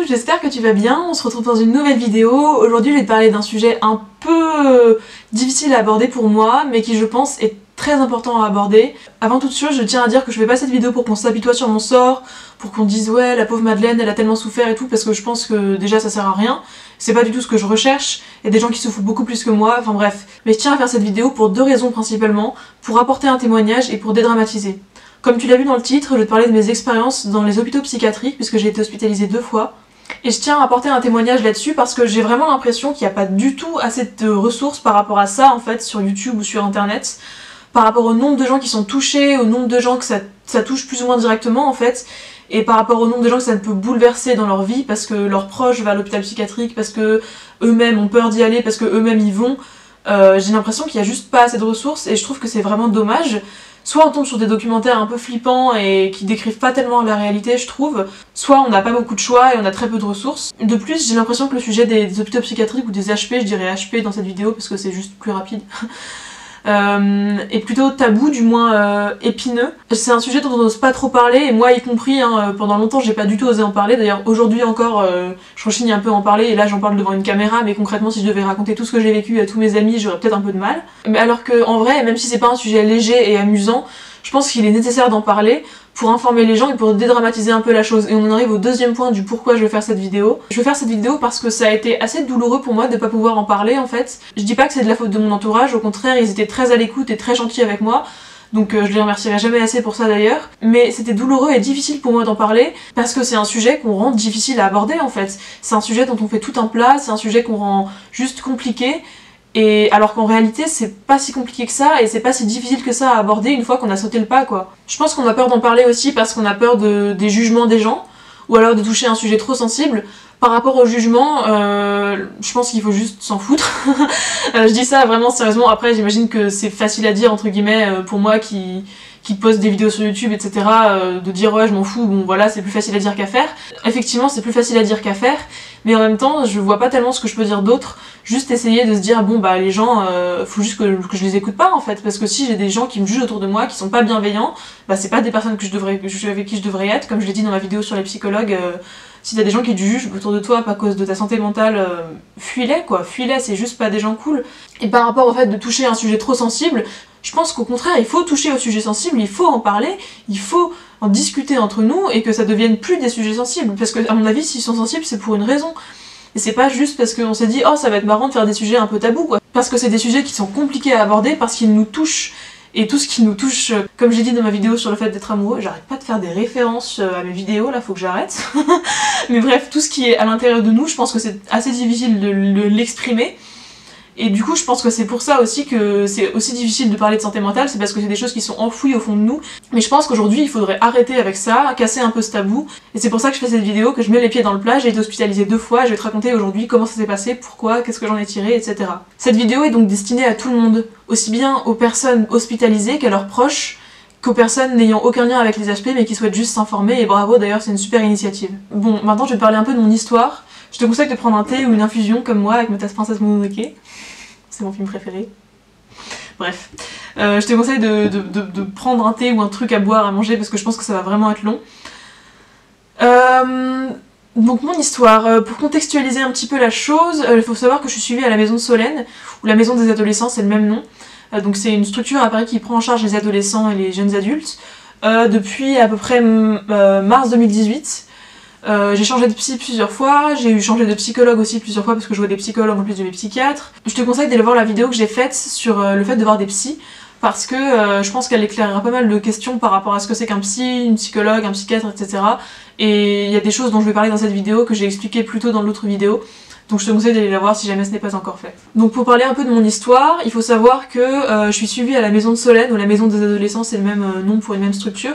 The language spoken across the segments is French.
j'espère que tu vas bien, on se retrouve dans une nouvelle vidéo. Aujourd'hui je vais te parler d'un sujet un peu difficile à aborder pour moi, mais qui je pense est très important à aborder. Avant toute chose, je tiens à dire que je fais pas cette vidéo pour qu'on s'apitoie sur mon sort, pour qu'on dise ouais la pauvre Madeleine elle a tellement souffert et tout, parce que je pense que déjà ça sert à rien. C'est pas du tout ce que je recherche, il y a des gens qui souffrent beaucoup plus que moi, enfin bref. Mais je tiens à faire cette vidéo pour deux raisons principalement, pour apporter un témoignage et pour dédramatiser. Comme tu l'as vu dans le titre, je vais te parler de mes expériences dans les hôpitaux psychiatriques, puisque j'ai été hospitalisée 2 fois. Et je tiens à apporter un témoignage là-dessus parce que j'ai vraiment l'impression qu'il n'y a pas du tout assez de ressources par rapport à ça en fait sur YouTube ou sur internet, par rapport au nombre de gens qui sont touchés, au nombre de gens que ça touche plus ou moins directement en fait, et par rapport au nombre de gens que ça peut bouleverser dans leur vie parce que leurs proches vont à l'hôpital psychiatrique, parce que eux-mêmes ont peur d'y aller, parce que eux-mêmes y vont. J'ai l'impression qu'il n'y a juste pas assez de ressources et je trouve que c'est vraiment dommage. Soit on tombe sur des documentaires un peu flippants et qui décrivent pas tellement la réalité, je trouve, soit on n'a pas beaucoup de choix et on a très peu de ressources. De plus, j'ai l'impression que le sujet des hôpitaux psychiatriques ou des HP, je dirais HP dans cette vidéo parce que c'est juste plus rapide, est plutôt tabou, du moins épineux. C'est un sujet dont on n'ose pas trop parler, et moi y compris, pendant longtemps j'ai pas du tout osé en parler. D'ailleurs aujourd'hui encore, je rechigne un peu à en parler, et là j'en parle devant une caméra, mais concrètement si je devais raconter tout ce que j'ai vécu à tous mes amis, j'aurais peut-être un peu de mal. Mais alors que en vrai, même si c'est pas un sujet léger et amusant, je pense qu'il est nécessaire d'en parler pour informer les gens et pour dédramatiser un peu la chose. Et on en arrive au deuxième point du pourquoi je veux faire cette vidéo. Je veux faire cette vidéo parce que ça a été assez douloureux pour moi de pas pouvoir en parler en fait. Je dis pas que c'est de la faute de mon entourage, au contraire ils étaient très à l'écoute et très gentils avec moi. Donc je les remercierai jamais assez pour ça d'ailleurs. Mais c'était douloureux et difficile pour moi d'en parler parce que c'est un sujet qu'on rend difficile à aborder en fait. C'est un sujet dont on fait tout un plat, c'est un sujet qu'on rend juste compliqué. Et alors qu'en réalité c'est pas si compliqué que ça et c'est pas si difficile que ça à aborder une fois qu'on a sauté le pas quoi. Je pense qu'on a peur d'en parler aussi parce qu'on a peur des jugements des gens, ou alors de toucher un sujet trop sensible. Par rapport au jugement, je pense qu'il faut juste s'en foutre. Je dis ça vraiment sérieusement, après j'imagine que c'est facile à dire entre guillemets pour moi qui poste des vidéos sur YouTube etc, de dire ouais je m'en fous, bon voilà c'est plus facile à dire qu'à faire. Effectivement c'est plus facile à dire qu'à faire, mais en même temps je vois pas tellement ce que je peux dire d'autre, juste essayer de se dire bon bah les gens, faut juste que je les écoute pas en fait, parce que si j'ai des gens qui me jugent autour de moi, qui sont pas bienveillants, bah c'est pas des personnes avec qui je devrais être, comme je l'ai dit dans ma vidéo sur les psychologues. Si t'as des gens qui te jugent autour de toi à cause de ta santé mentale, fuis-les quoi, fuis-les, c'est juste pas des gens cool. Et par rapport au fait de toucher un sujet trop sensible, je pense qu'au contraire il faut toucher au sujet sensible, il faut en parler, il faut en discuter entre nous et que ça devienne plus des sujets sensibles, parce que à mon avis s'ils sont sensibles c'est pour une raison. Et c'est pas juste parce qu'on s'est dit oh ça va être marrant de faire des sujets un peu tabous quoi, parce que c'est des sujets qui sont compliqués à aborder parce qu'ils nous touchent. Et tout ce qui nous touche, comme j'ai dit dans ma vidéo sur le fait d'être amoureux, j'arrête pas de faire des références à mes vidéos, là faut que j'arrête. Mais bref, tout ce qui est à l'intérieur de nous, je pense que c'est assez difficile de l'exprimer. Et du coup je pense que c'est pour ça aussi que c'est aussi difficile de parler de santé mentale, c'est parce que c'est des choses qui sont enfouies au fond de nous. Mais je pense qu'aujourd'hui il faudrait arrêter avec ça, casser un peu ce tabou. Et c'est pour ça que je fais cette vidéo, que je mets les pieds dans le plat. J'ai été hospitalisée 2 fois, je vais te raconter aujourd'hui comment ça s'est passé, pourquoi, qu'est-ce que j'en ai tiré, etc. Cette vidéo est donc destinée à tout le monde, aussi bien aux personnes hospitalisées qu'à leurs proches, qu'aux personnes n'ayant aucun lien avec les HP mais qui souhaitent juste s'informer, et bravo d'ailleurs c'est une super initiative. Bon, maintenant je vais te parler un peu de mon histoire. Je te conseille de prendre un thé ou une infusion comme moi avec ma tasse Princesse Mononoke. C'est mon film préféré. Bref. Je te conseille de prendre un thé ou un truc à boire, à manger, parce que je pense que ça va vraiment être long. Donc mon histoire, pour contextualiser un petit peu la chose, il faut savoir que je suis suivie à la maison de Solène, ou la maison des adolescents, c'est le même nom. Donc c'est une structure à Paris qui prend en charge les adolescents et les jeunes adultes, depuis à peu près mars 2018. J'ai changé de psy plusieurs fois, j'ai changé de psychologue aussi plusieurs fois parce que je vois des psychologues en plus de mes psychiatres. Je te conseille d'aller voir la vidéo que j'ai faite sur le fait de voir des psys, parce que je pense qu'elle éclairera pas mal de questions par rapport à ce que c'est qu'un psy, une psychologue, un psychiatre, etc. Et il y a des choses dont je vais parler dans cette vidéo que j'ai expliquées plus tôt dans l'autre vidéo. Donc je te conseille d'aller la voir si jamais ce n'est pas encore fait. Donc pour parler un peu de mon histoire, il faut savoir que je suis suivie à la maison de Solène, ou la maison des adolescents, c'est le même nom pour une même structure,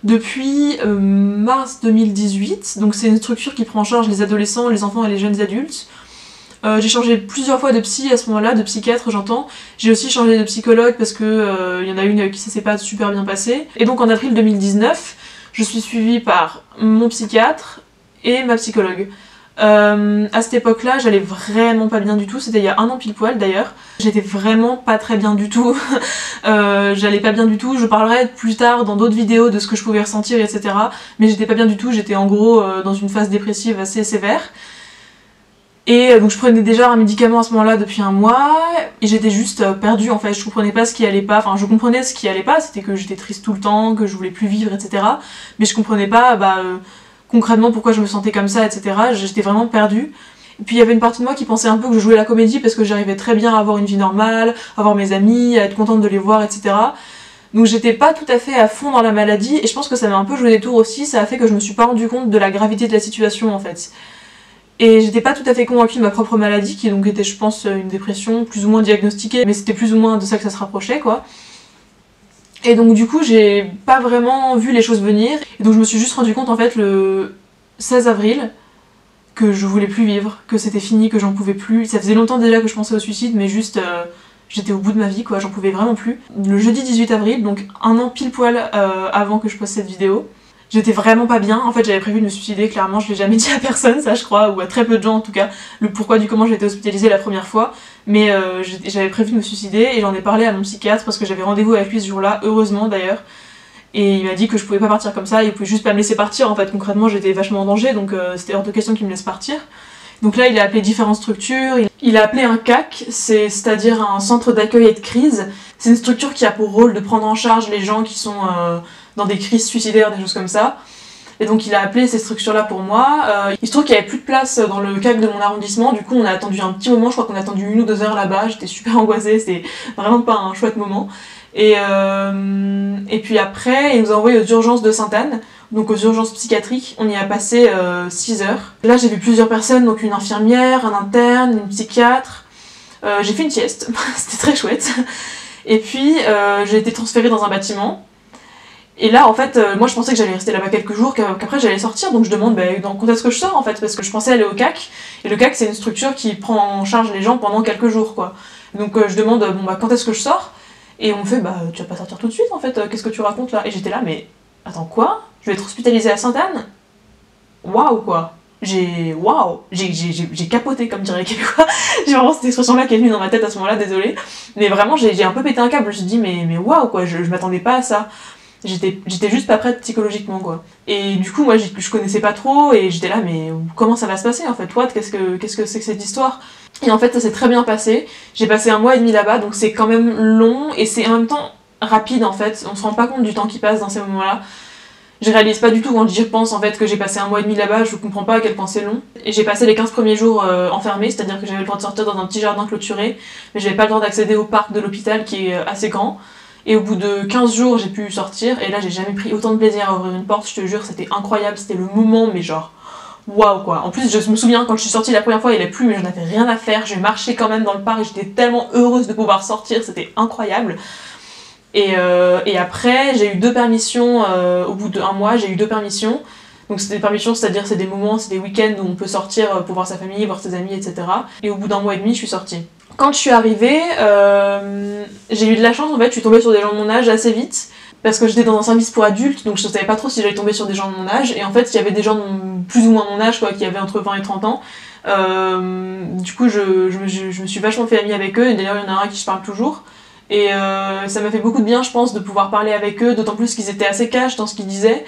depuis mars 2018, donc c'est une structure qui prend en charge les adolescents, les enfants et les jeunes adultes. J'ai changé plusieurs fois de psy à ce moment-là, de psychiatre j'entends. J'ai aussi changé de psychologue parce que y en a une avec qui ça s'est pas super bien passé. Et donc en avril 2019, je suis suivie par mon psychiatre et ma psychologue. À cette époque-là, j'allais vraiment pas bien du tout, c'était il y a 1 an pile poil d'ailleurs. J'étais vraiment pas très bien du tout, j'allais pas bien du tout, je parlerai plus tard dans d'autres vidéos de ce que je pouvais ressentir, etc. Mais j'étais pas bien du tout, j'étais en gros dans une phase dépressive assez sévère. Et donc je prenais déjà un médicament à ce moment-là depuis 1 mois, et j'étais juste perdue en fait, je comprenais pas ce qui allait pas, enfin je comprenais ce qui allait pas, c'était que j'étais triste tout le temps, que je voulais plus vivre, etc. Mais je comprenais pas, concrètement pourquoi je me sentais comme ça, etc. J'étais vraiment perdue. Et puis il y avait une partie de moi qui pensait un peu que je jouais la comédie parce que j'arrivais très bien à avoir une vie normale, à voir mes amis, à être contente de les voir, etc. Donc j'étais pas tout à fait à fond dans la maladie, et je pense que ça m'a un peu joué des tours aussi, ça a fait que je me suis pas rendu compte de la gravité de la situation en fait. Et j'étais pas tout à fait convaincue de ma propre maladie, qui donc était je pense une dépression plus ou moins diagnostiquée, mais c'était plus ou moins de ça que ça se rapprochait quoi. Et donc du coup j'ai pas vraiment vu les choses venir, et donc je me suis juste rendu compte en fait le 16 avril que je voulais plus vivre, que c'était fini, que j'en pouvais plus. Ça faisait longtemps déjà que je pensais au suicide, mais juste j'étais au bout de ma vie quoi, j'en pouvais vraiment plus. Le jeudi 18 avril, donc 1 an pile poil avant que je poste cette vidéo, j'étais vraiment pas bien. En fait j'avais prévu de me suicider, clairement je l'ai jamais dit à personne ça je crois, ou à très peu de gens en tout cas, le pourquoi du comment j'ai été hospitalisée la première fois, mais j'avais prévu de me suicider et j'en ai parlé à mon psychiatre parce que j'avais rendez-vous avec lui ce jour-là, heureusement d'ailleurs. Et il m'a dit que je pouvais pas partir comme ça, il pouvait juste pas me laisser partir en fait, concrètement j'étais vachement en danger donc c'était hors de question qu'il me laisse partir. Donc là il a appelé différentes structures, il a appelé un CAC, c'est-à-dire un centre d'accueil et de crise. C'est une structure qui a pour rôle de prendre en charge les gens qui sont dans des crises suicidaires, des choses comme ça. Et donc il a appelé ces structures-là pour moi. Il se trouve qu'il n'y avait plus de place dans le CAC de mon arrondissement, du coup on a attendu un petit moment, je crois qu'on a attendu 1 ou 2 heures là-bas, j'étais super angoissée, c'était vraiment pas un chouette moment. Et puis après, il nous a envoyé aux urgences de Sainte-Anne, donc aux urgences psychiatriques, on y a passé 6 heures. Là j'ai vu plusieurs personnes, donc une infirmière, un interne, une psychiatre. J'ai fait une sieste, c'était très chouette. Et puis j'ai été transférée dans un bâtiment. Et là en fait, moi je pensais que j'allais rester là-bas quelques jours, qu'après j'allais sortir, donc je demande quand est-ce que je sors en fait, parce que je pensais aller au CAC, et le CAC c'est une structure qui prend en charge les gens pendant quelques jours quoi. Donc je demande quand est-ce que je sors, et on me fait tu vas pas sortir tout de suite en fait, qu'est-ce que tu racontes là? Et j'étais là mais attends quoi? Je vais être hospitalisée à Sainte-Anne? Waouh quoi! J'ai capoté comme dirait les Québécois. J'ai vraiment cette expression là qui est venue dans ma tête à ce moment là, désolée. Mais vraiment j'ai un peu pété un câble, je me suis dit mais waouh quoi, je m'attendais pas à ça. J'étais juste pas prête psychologiquement quoi. Et du coup moi je connaissais pas trop et j'étais là mais comment ça va se passer en fait? What? Qu'est-ce que c'est que cette histoire? Et en fait ça s'est très bien passé. J'ai passé 1 mois et demi là-bas, donc c'est quand même long et c'est en même temps rapide en fait. On se rend pas compte du temps qui passe dans ces moments-là. Je réalise pas du tout quand j'y repense en fait que j'ai passé 1 mois et demi là-bas, je comprends pas à quel point c'est long. Et j'ai passé les 15 premiers jours enfermée, c'est-à-dire que j'avais le droit de sortir dans un petit jardin clôturé, mais j'avais pas le droit d'accéder au parc de l'hôpital qui est assez grand. Et au bout de 15 jours, j'ai pu sortir, et là j'ai jamais pris autant de plaisir à ouvrir une porte, je te jure, c'était incroyable, c'était le moment, mais genre, waouh quoi. En plus, je me souviens quand je suis sortie la première fois, il a plu, mais j'en avais rien à faire, j'ai marché quand même dans le parc, et j'étais tellement heureuse de pouvoir sortir, c'était incroyable. Et après, j'ai eu 2 permissions, au bout d'1 mois, j'ai eu 2 permissions. Donc c'est des permissions, c'est-à-dire c'est des moments, c'est des week-ends où on peut sortir pour voir sa famille, voir ses amis, etc. Et au bout d'1 mois et demi, je suis sortie. Quand je suis arrivée, j'ai eu de la chance en fait, je suis tombée sur des gens de mon âge assez vite, parce que j'étais dans un service pour adultes, donc je savais pas trop si j'allais tomber sur des gens de mon âge, et en fait il y avait des gens de plus ou moins mon âge, quoi, qui avaient entre 20 et 30 ans. Du coup je me suis vachement fait amie avec eux, et d'ailleurs il y en a un à qui je parle toujours. Et ça m'a fait beaucoup de bien je pense de pouvoir parler avec eux, d'autant plus qu'ils étaient assez cash dans ce qu'ils disaient.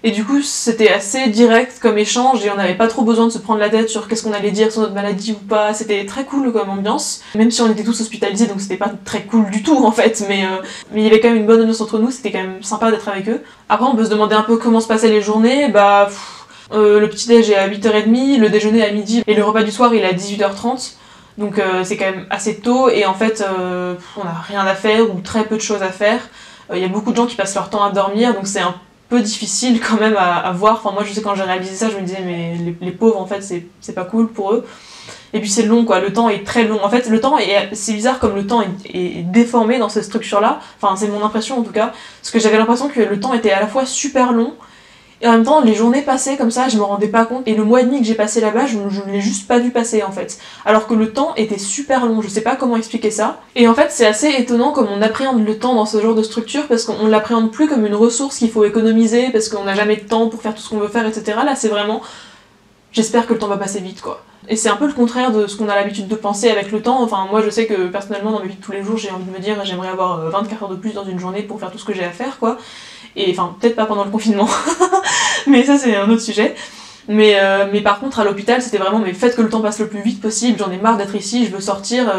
Et du coup c'était assez direct comme échange et on n'avait pas trop besoin de se prendre la tête sur qu'est-ce qu'on allait dire sur notre maladie ou pas, c'était très cool comme ambiance, même si on était tous hospitalisés donc c'était pas très cool du tout en fait, mais il y avait quand même une bonne ambiance entre nous, c'était quand même sympa d'être avec eux. Après on peut se demander un peu comment se passaient les journées, le petit déj est à 8h30, le déjeuner à midi et le repas du soir il est à 18h30. Donc c'est quand même assez tôt et en fait on n'a rien à faire ou très peu de choses à faire. Il y a beaucoup de gens qui passent leur temps à dormir donc c'est un peu difficile quand même à voir. Enfin moi je sais quand j'ai réalisé ça je me disais mais les pauvres en fait c'est pas cool pour eux. Et puis c'est long quoi, le temps est très long. En fait le temps c'est bizarre comme le temps est déformé dans cette structure là. Enfin c'est mon impression en tout cas. Parce que j'avais l'impression que le temps était à la fois super long et en même temps les journées passaient comme ça, je me rendais pas compte. Et le mois et demi que j'ai passé là-bas, je ne l'ai juste pas vu passer en fait. Alors que le temps était super long, je sais pas comment expliquer ça. Et en fait c'est assez étonnant comme on appréhende le temps dans ce genre de structure parce qu'on l'appréhende plus comme une ressource qu'il faut économiser parce qu'on n'a jamais de temps pour faire tout ce qu'on veut faire, etc. Là c'est vraiment j'espère que le temps va passer vite quoi. Et c'est un peu le contraire de ce qu'on a l'habitude de penser avec le temps. Enfin, moi je sais que personnellement dans ma vie de tous les jours, j'ai envie de me dire j'aimerais avoir 24 heures de plus dans une journée pour faire tout ce que j'ai à faire quoi. Et enfin, peut-être pas pendant le confinement, mais ça c'est un autre sujet. Mais par contre à l'hôpital c'était vraiment mais faites que le temps passe le plus vite possible, j'en ai marre d'être ici, je veux sortir.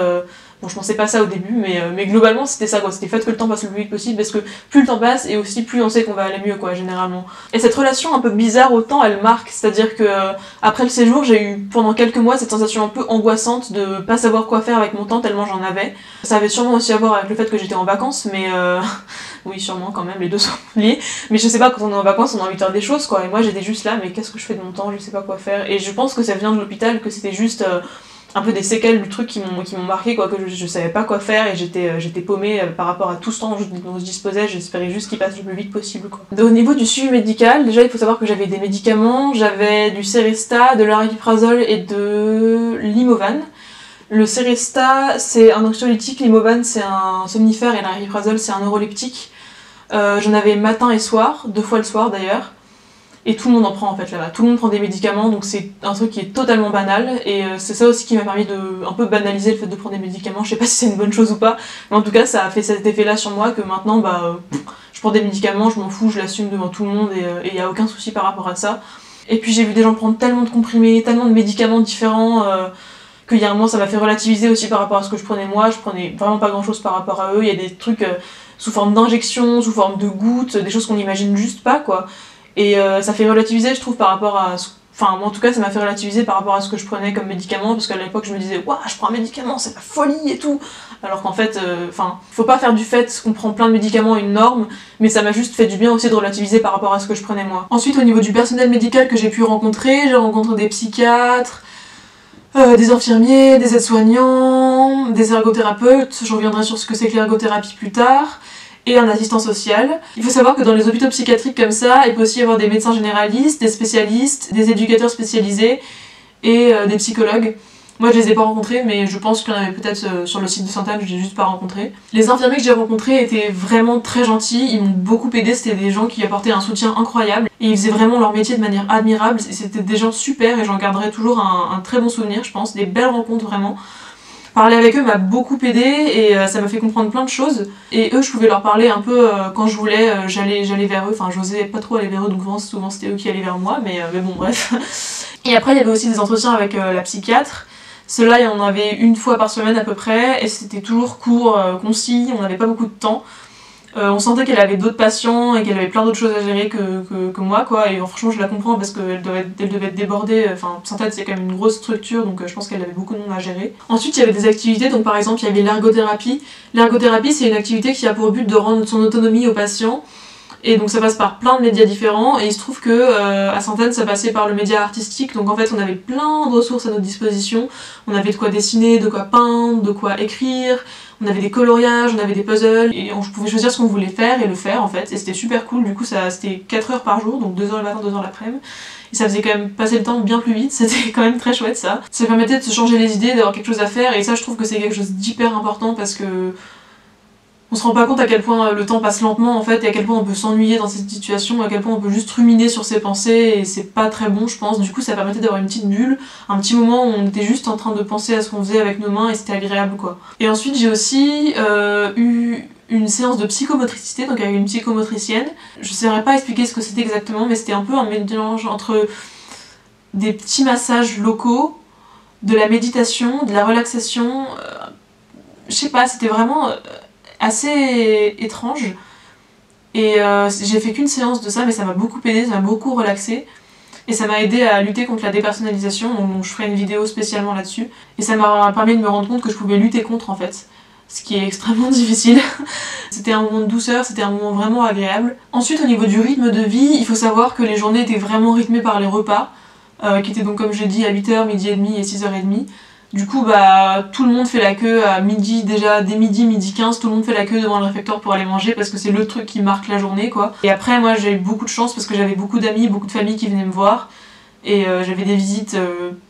Bon je pensais pas ça au début mais globalement c'était ça quoi, c'était faites que le temps passe le plus vite possible parce que plus le temps passe et aussi plus on sait qu'on va aller mieux quoi généralement. Et cette relation un peu bizarre au temps elle marque, c'est-à-dire que après le séjour j'ai eu pendant quelques mois cette sensation un peu angoissante de pas savoir quoi faire avec mon temps tellement j'en avais. Ça avait sûrement aussi à voir avec le fait que j'étais en vacances mais oui sûrement quand même les deux sont liés, mais je sais pas quand on est en vacances on a envie de faire des choses quoi et moi j'étais juste là mais qu'est-ce que je fais de mon temps, je sais pas quoi faire et je pense que ça vient de l'hôpital, que c'était juste un peu des séquelles du truc qui m'ont marqué quoi, que je savais pas quoi faire et j'étais paumée par rapport à tout ce temps dont je disposais, j'espérais juste qu'il passe le plus vite possible quoi. Au niveau du suivi médical, déjà il faut savoir que j'avais des médicaments, j'avais du Seresta, de l'aripiprazole et de l'Imovan. Le Seresta c'est un anxiolytique, l'Imovan c'est un somnifère et l'aripiprazole c'est un neuroleptique. J'en avais matin et soir, 2 fois le soir d'ailleurs. Et tout le monde en prend en fait là-bas, tout le monde prend des médicaments donc c'est un truc qui est totalement banal et c'est ça aussi qui m'a permis de un peu banaliser le fait de prendre des médicaments, je sais pas si c'est une bonne chose ou pas, mais en tout cas ça a fait cet effet là sur moi que maintenant je prends des médicaments, je m'en fous, je l'assume devant tout le monde et y a aucun souci par rapport à ça. Et puis j'ai vu des gens prendre tellement de comprimés, tellement de médicaments différents qu'il y a un moment ça m'a fait relativiser aussi par rapport à ce que je prenais moi, je prenais vraiment pas grand chose par rapport à eux, il y a des trucs sous forme d'injection, sous forme de gouttes, des choses qu'on n'imagine juste pas quoi. Et ça fait relativiser je trouve par rapport à... Enfin moi en tout cas ça m'a fait relativiser par rapport à ce que je prenais comme médicament parce qu'à l'époque je me disais waouh je prends un médicament c'est la folie et tout alors qu'en fait faut pas faire du fait qu'on prend plein de médicaments une norme mais ça m'a juste fait du bien aussi de relativiser par rapport à ce que je prenais moi. Ensuite au niveau du personnel médical que j'ai pu rencontrer, j'ai rencontré des psychiatres, des infirmiers, des aides-soignants, des ergothérapeutes, je reviendrai sur ce que c'est que l'ergothérapie plus tard, et un assistant social. Il faut savoir que dans les hôpitaux psychiatriques comme ça, il peut aussi y avoir des médecins généralistes, des spécialistes, des éducateurs spécialisés et des psychologues. Moi je les ai pas rencontrés mais je pense qu'il y en avait peut-être sur le site de Sainte-Anne, je les ai juste pas rencontrés. Les infirmiers que j'ai rencontrés étaient vraiment très gentils, ils m'ont beaucoup aidé, c'était des gens qui apportaient un soutien incroyable et ils faisaient vraiment leur métier de manière admirable, c'était des gens super et j'en garderai toujours un très bon souvenir je pense, des belles rencontres vraiment. Parler avec eux m'a beaucoup aidé et ça m'a fait comprendre plein de choses. Et eux, je pouvais leur parler un peu quand je voulais, j'allais vers eux. Enfin, j'osais pas trop aller vers eux, donc souvent c'était eux qui allaient vers moi, mais bon, bref. Et après, il y avait aussi des entretiens avec la psychiatre. Ceux-là, il y en avait une fois par semaine à peu près, et c'était toujours court, concis, on n'avait pas beaucoup de temps. On sentait qu'elle avait d'autres patients et qu'elle avait plein d'autres choses à gérer que moi quoi, et franchement je la comprends parce qu'elle devait être débordée, enfin Sainte-Anne c'est quand même une grosse structure donc je pense qu'elle avait beaucoup de monde à gérer. Ensuite il y avait des activités, donc par exemple il y avait l'ergothérapie. L'ergothérapie c'est une activité qui a pour but de rendre son autonomie au patient et donc ça passe par plein de médias différents et il se trouve que à Sainte-Anne ça passait par le média artistique donc en fait on avait plein de ressources à notre disposition, on avait de quoi dessiner, de quoi peindre, de quoi écrire. On avait des coloriages, on avait des puzzles, et on pouvait choisir ce qu'on voulait faire et le faire en fait, et c'était super cool, du coup c'était 4 heures par jour, donc 2 heures le matin, 2 heures l'après-midi, et ça faisait quand même passer le temps bien plus vite, c'était quand même très chouette ça. Ça permettait de se changer les idées, d'avoir quelque chose à faire, et ça je trouve que c'est quelque chose d'hyper important parce que on se rend pas compte à quel point le temps passe lentement en fait, et à quel point on peut s'ennuyer dans cette situation, à quel point on peut juste ruminer sur ses pensées, et c'est pas très bon je pense, du coup ça permettait d'avoir une petite bulle, un petit moment où on était juste en train de penser à ce qu'on faisait avec nos mains, et c'était agréable quoi. Et ensuite j'ai aussi eu une séance de psychomotricité, donc avec une psychomotricienne. Je saurais pas expliquer ce que c'était exactement, mais c'était un peu un mélange entre des petits massages locaux, de la méditation, de la relaxation, je sais pas, c'était vraiment... assez étrange et j'ai fait qu'une séance de ça mais ça m'a beaucoup aidé, ça m'a beaucoup relaxé et ça m'a aidé à lutter contre la dépersonnalisation donc je ferai une vidéo spécialement là-dessus et ça m'a permis de me rendre compte que je pouvais lutter contre en fait, ce qui est extrêmement difficile. C'était un moment de douceur, c'était un moment vraiment agréable. Ensuite au niveau du rythme de vie, il faut savoir que les journées étaient vraiment rythmées par les repas qui étaient donc comme j'ai dit à 8h, midi et demi et 6h30. Du coup, tout le monde fait la queue à midi, déjà dès midi 15, tout le monde fait la queue devant le réfectoire pour aller manger parce que c'est le truc qui marque la journée quoi. Et après, moi j'ai eu beaucoup de chance parce que j'avais beaucoup d'amis, beaucoup de familles qui venaient me voir et j'avais des visites,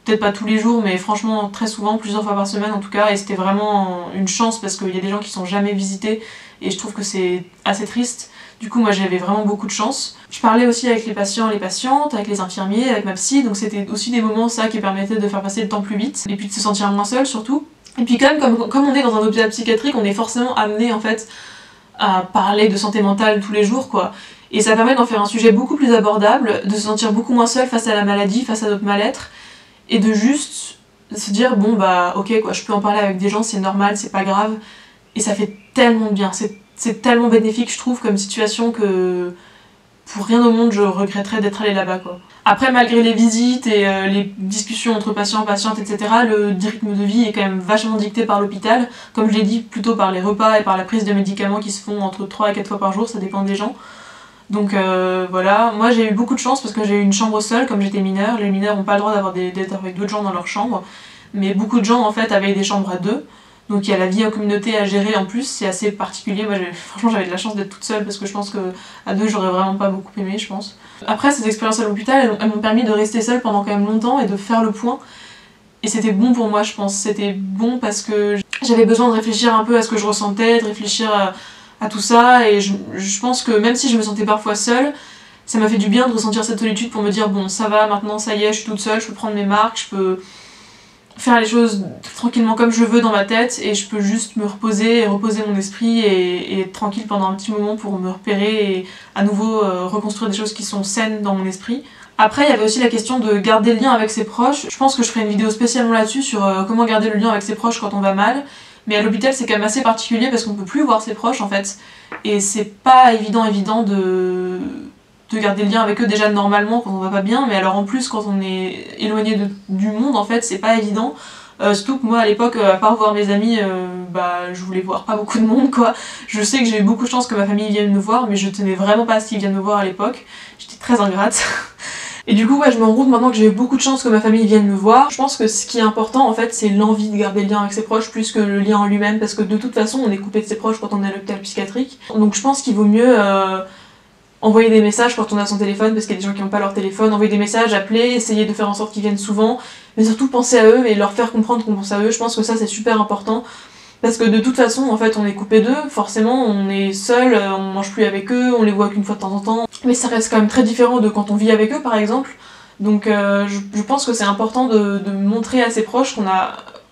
peut-être pas tous les jours, mais franchement très souvent, plusieurs fois par semaine en tout cas, et c'était vraiment une chance parce qu'il y a des gens qui sont jamais visités et je trouve que c'est assez triste. Du coup, moi j'avais vraiment beaucoup de chance. Je parlais aussi avec les patients, les patientes, avec les infirmiers, avec ma psy, donc c'était aussi des moments ça qui permettaient de faire passer le temps plus vite, et puis de se sentir moins seul surtout. Et puis comme on est dans un hôpital psychiatrique, on est forcément amené en fait à parler de santé mentale tous les jours, quoi. Et ça permet d'en faire un sujet beaucoup plus abordable, de se sentir beaucoup moins seul face à la maladie, face à notre mal-être, et de juste se dire bon bah ok quoi, je peux en parler avec des gens, c'est normal, c'est pas grave, et ça fait tellement de bien, c'est tellement bénéfique je trouve comme situation que pour rien au monde je regretterais d'être allée là-bas quoi. Après malgré les visites et les discussions entre patients, patientes, etc., le rythme de vie est quand même vachement dicté par l'hôpital, comme je l'ai dit, plutôt par les repas et par la prise de médicaments qui se font entre 3 et 4 fois par jour, ça dépend des gens. Donc voilà, moi j'ai eu beaucoup de chance parce que j'ai eu une chambre seule comme j'étais mineure. Les mineurs n'ont pas le droit d'être avec d'autres gens dans leur chambre, mais beaucoup de gens en fait avaient des chambres à deux. Donc il y a la vie en communauté à gérer en plus, c'est assez particulier. Moi franchement j'avais de la chance d'être toute seule parce que je pense qu'à deux j'aurais vraiment pas beaucoup aimé je pense. Après ces expériences à l'hôpital elles m'ont permis de rester seule pendant quand même longtemps et de faire le point. Et c'était bon pour moi je pense, c'était bon parce que j'avais besoin de réfléchir un peu à ce que je ressentais, de réfléchir à tout ça et je pense que même si je me sentais parfois seule, ça m'a fait du bien de ressentir cette solitude pour me dire bon ça va maintenant ça y est je suis toute seule, je peux prendre mes marques, je peux faire les choses tranquillement comme je veux dans ma tête et je peux juste me reposer et reposer mon esprit et être tranquille pendant un petit moment pour me repérer et à nouveau reconstruire des choses qui sont saines dans mon esprit. Après il y avait aussi la question de garder le lien avec ses proches. Je pense que je ferai une vidéo spécialement là-dessus sur comment garder le lien avec ses proches quand on va mal. Mais à l'hôpital c'est quand même assez particulier parce qu'on peut plus voir ses proches en fait. Et c'est pas évident de garder le lien avec eux déjà normalement quand on va pas bien, mais alors en plus quand on est éloigné du monde en fait c'est pas évident. Surtout que moi à l'époque à part voir mes amis je voulais voir pas beaucoup de monde quoi. Je sais que j'ai eu beaucoup de chance que ma famille vienne me voir mais je tenais vraiment pas à ce qu'ils viennent me voir à l'époque. J'étais très ingrate. Et du coup ouais je me rends compte maintenant que j'ai eu beaucoup de chance que ma famille vienne me voir. Je pense que ce qui est important en fait c'est l'envie de garder le lien avec ses proches plus que le lien en lui-même parce que de toute façon on est coupé de ses proches quand on est à l'hôpital psychiatrique. Donc je pense qu'il vaut mieux envoyer des messages quand on a son téléphone parce qu'il y a des gens qui n'ont pas leur téléphone, envoyer des messages, appeler, essayer de faire en sorte qu'ils viennent souvent, mais surtout penser à eux et leur faire comprendre qu'on pense à eux. Je pense que ça c'est super important parce que de toute façon en fait on est coupé d'eux, forcément on est seul, on mange plus avec eux, on les voit qu'une fois de temps en temps, mais ça reste quand même très différent de quand on vit avec eux par exemple. Donc je pense que c'est important de montrer à ses proches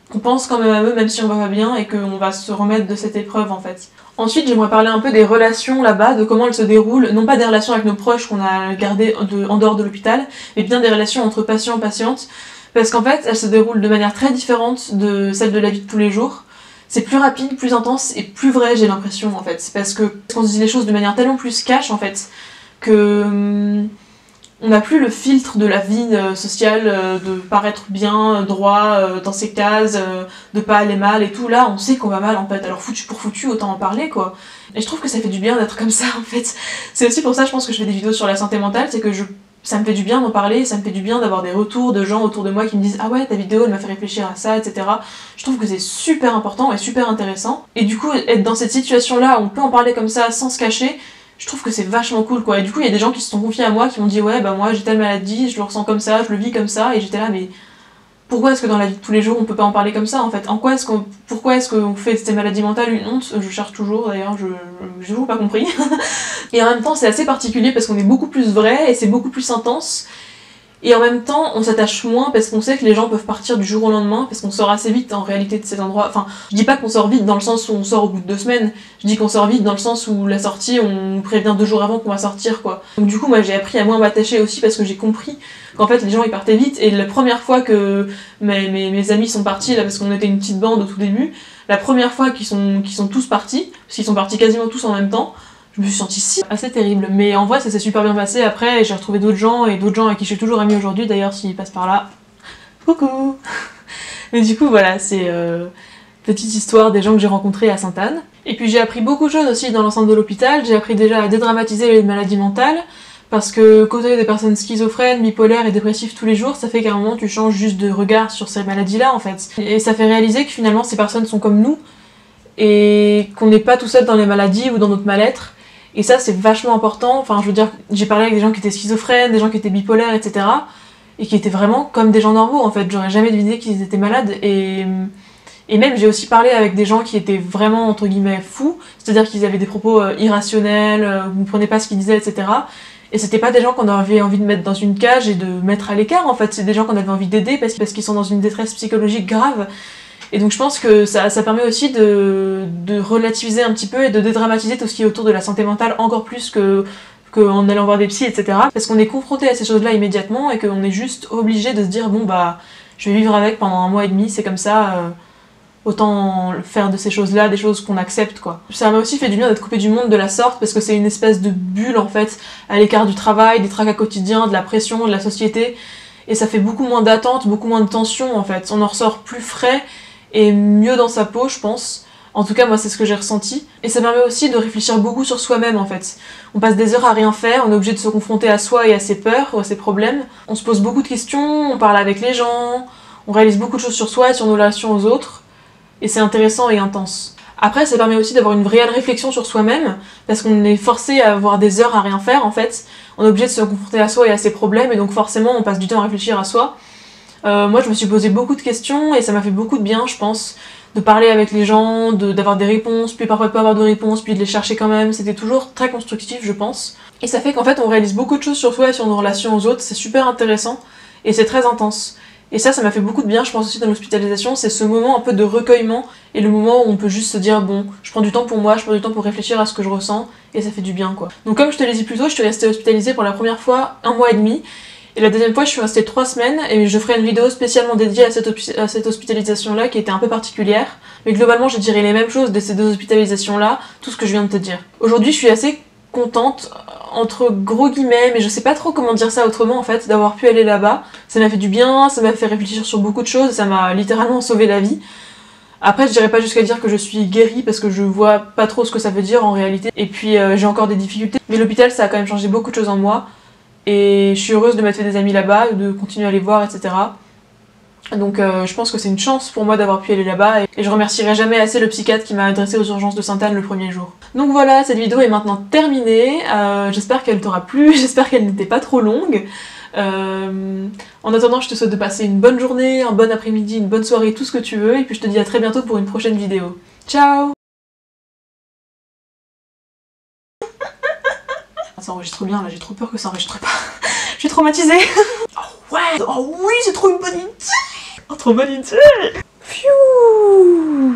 qu'on pense quand même à eux même si on va pas bien et qu'on va se remettre de cette épreuve en fait. Ensuite, j'aimerais parler un peu des relations là-bas, de comment elles se déroulent, non pas des relations avec nos proches qu'on a gardées en dehors de l'hôpital, mais bien des relations entre patients et patientes, parce qu'en fait, elles se déroulent de manière très différente de celle de la vie de tous les jours. C'est plus rapide, plus intense et plus vrai, j'ai l'impression, en fait. Parce qu'on se dit les choses de manière tellement plus cash, en fait, que on n'a plus le filtre de la vie sociale, de paraître bien, droit, dans ses cases, de pas aller mal et tout. Là, on sait qu'on va mal en fait, alors foutu pour foutu, autant en parler quoi. Et je trouve que ça fait du bien d'être comme ça en fait. C'est aussi pour ça, je pense que je fais des vidéos sur la santé mentale, c'est que ça me fait du bien d'en parler, ça me fait du bien d'avoir des retours de gens autour de moi qui me disent ah ouais ta vidéo elle m'a fait réfléchir à ça, etc. Je trouve que c'est super important et super intéressant. Et du coup, être dans cette situation là où on peut en parler comme ça sans se cacher, je trouve que c'est vachement cool quoi. Et du coup il y a des gens qui se sont confiés à moi, qui m'ont dit ouais bah moi j'ai telle maladie, je le ressens comme ça, je le vis comme ça, et j'étais là mais pourquoi est-ce que dans la vie de tous les jours on peut pas en parler comme ça en fait? Pourquoi est-ce qu'on fait de ces maladies mentales une honte? Je cherche toujours d'ailleurs, j'ai toujours pas compris. Et en même temps c'est assez particulier parce qu'on est beaucoup plus vrai et c'est beaucoup plus intense. Et en même temps, on s'attache moins parce qu'on sait que les gens peuvent partir du jour au lendemain, parce qu'on sort assez vite en réalité de cet endroit. Enfin, je dis pas qu'on sort vite dans le sens où on sort au bout de 2 semaines, je dis qu'on sort vite dans le sens où la sortie, on prévient 2 jours avant qu'on va sortir, quoi. Donc du coup, moi j'ai appris à moins m'attacher aussi parce que j'ai compris qu'en fait les gens ils partaient vite, et la première fois que mes amis sont partis, là, parce qu'on était une petite bande au tout début, la première fois qu'ils sont tous partis, parce qu'ils sont partis quasiment tous en même temps, je me suis sentie assez terrible, mais en vrai ça s'est super bien passé après, et j'ai retrouvé d'autres gens avec qui je suis toujours amie aujourd'hui, d'ailleurs s'ils passent par là, coucou. Mais du coup voilà, c'est petite histoire des gens que j'ai rencontrés à Sainte-Anne. Et puis j'ai appris beaucoup de choses aussi dans l'ensemble de l'hôpital, j'ai appris déjà à dédramatiser les maladies mentales, parce que côtoyer des personnes schizophrènes, bipolaires et dépressives tous les jours, ça fait qu'à un moment tu changes juste de regard sur ces maladies-là en fait. Et ça fait réaliser que finalement ces personnes sont comme nous, et qu'on n'est pas tout seul dans les maladies ou dans notre mal-être. Et ça c'est vachement important, enfin je veux dire, j'ai parlé avec des gens qui étaient schizophrènes, des gens qui étaient bipolaires, etc. Et qui étaient vraiment comme des gens normaux en fait, j'aurais jamais deviné qu'ils étaient malades, et Et même j'ai aussi parlé avec des gens qui étaient vraiment entre guillemets fous, c'est-à-dire qu'ils avaient des propos irrationnels, vous ne comprenez pas ce qu'ils disaient, etc. Et c'était pas des gens qu'on avait envie de mettre dans une cage et de mettre à l'écart, en fait, c'est des gens qu'on avait envie d'aider parce qu'ils sont dans une détresse psychologique grave. Et donc je pense que ça permet aussi de relativiser un petit peu et de dédramatiser tout ce qui est autour de la santé mentale encore plus qu'en allant voir des psys, etc. Parce qu'on est confronté à ces choses-là immédiatement et qu'on est juste obligé de se dire bon bah je vais vivre avec pendant 1 mois et demi, c'est comme ça, autant faire de ces choses-là des choses qu'on accepte quoi. Ça m'a aussi fait du bien d'être coupée du monde de la sorte parce que c'est une espèce de bulle en fait, à l'écart du travail, des tracas quotidiens, de la pression, de la société. Et ça fait beaucoup moins d'attente, beaucoup moins de tension en fait. On en ressort plus frais et mieux dans sa peau, je pense. En tout cas, moi, c'est ce que j'ai ressenti. Et ça permet aussi de réfléchir beaucoup sur soi-même, en fait. On passe des heures à rien faire, on est obligé de se confronter à soi et à ses peurs, ou à ses problèmes. On se pose beaucoup de questions, on parle avec les gens, on réalise beaucoup de choses sur soi et sur nos relations aux autres. Et c'est intéressant et intense. Après, ça permet aussi d'avoir une réelle réflexion sur soi-même, parce qu'on est forcé à avoir des heures à rien faire, en fait. On est obligé de se confronter à soi et à ses problèmes, et donc forcément, on passe du temps à réfléchir à soi. Moi, je me suis posé beaucoup de questions, et ça m'a fait beaucoup de bien, je pense, de parler avec les gens, d'avoir des réponses, puis parfois de pas avoir de réponses, puis de les chercher quand même. C'était toujours très constructif, je pense. Et ça fait qu'en fait, on réalise beaucoup de choses sur soi et sur nos relations aux autres. C'est super intéressant, et c'est très intense. Et ça m'a fait beaucoup de bien, je pense aussi dans l'hospitalisation, c'est ce moment un peu de recueillement et le moment où on peut juste se dire bon, je prends du temps pour moi, je prends du temps pour réfléchir à ce que je ressens et ça fait du bien quoi. Donc comme je te l'ai dit plus tôt, je suis restée hospitalisée pour la première fois 1 mois et demi et la deuxième fois je suis restée 3 semaines et je ferai une vidéo spécialement dédiée à cette hospitalisation là qui était un peu particulière. Mais globalement je dirais les mêmes choses de ces 2 hospitalisations là, tout ce que je viens de te dire. Aujourd'hui je suis assez contente, entre gros guillemets, mais je sais pas trop comment dire ça autrement en fait, d'avoir pu aller là-bas. Ça m'a fait du bien, ça m'a fait réfléchir sur beaucoup de choses, ça m'a littéralement sauvé la vie. Après je dirais pas jusqu'à dire que je suis guérie parce que je vois pas trop ce que ça veut dire en réalité. Et puis j'ai encore des difficultés, mais l'hôpital ça a quand même changé beaucoup de choses en moi. Et je suis heureuse de m'être fait des amis là-bas, de continuer à les voir, etc. Donc je pense que c'est une chance pour moi d'avoir pu aller là-bas et je remercierai jamais assez le psychiatre qui m'a adressé aux urgences de Sainte-Anne le premier jour. Donc voilà, cette vidéo est maintenant terminée, j'espère qu'elle t'aura plu, j'espère qu'elle n'était pas trop longue. En attendant, je te souhaite de passer une bonne journée, un bon après-midi, une bonne soirée, tout ce que tu veux, et puis je te dis à très bientôt pour une prochaine vidéo. Ciao! Ça enregistre bien là, j'ai trop peur que ça enregistre pas. Je suis traumatisée. Oh ouais! Oh oui, c'est trop une bonne idée! Oh trop bonne idée! Pfiou!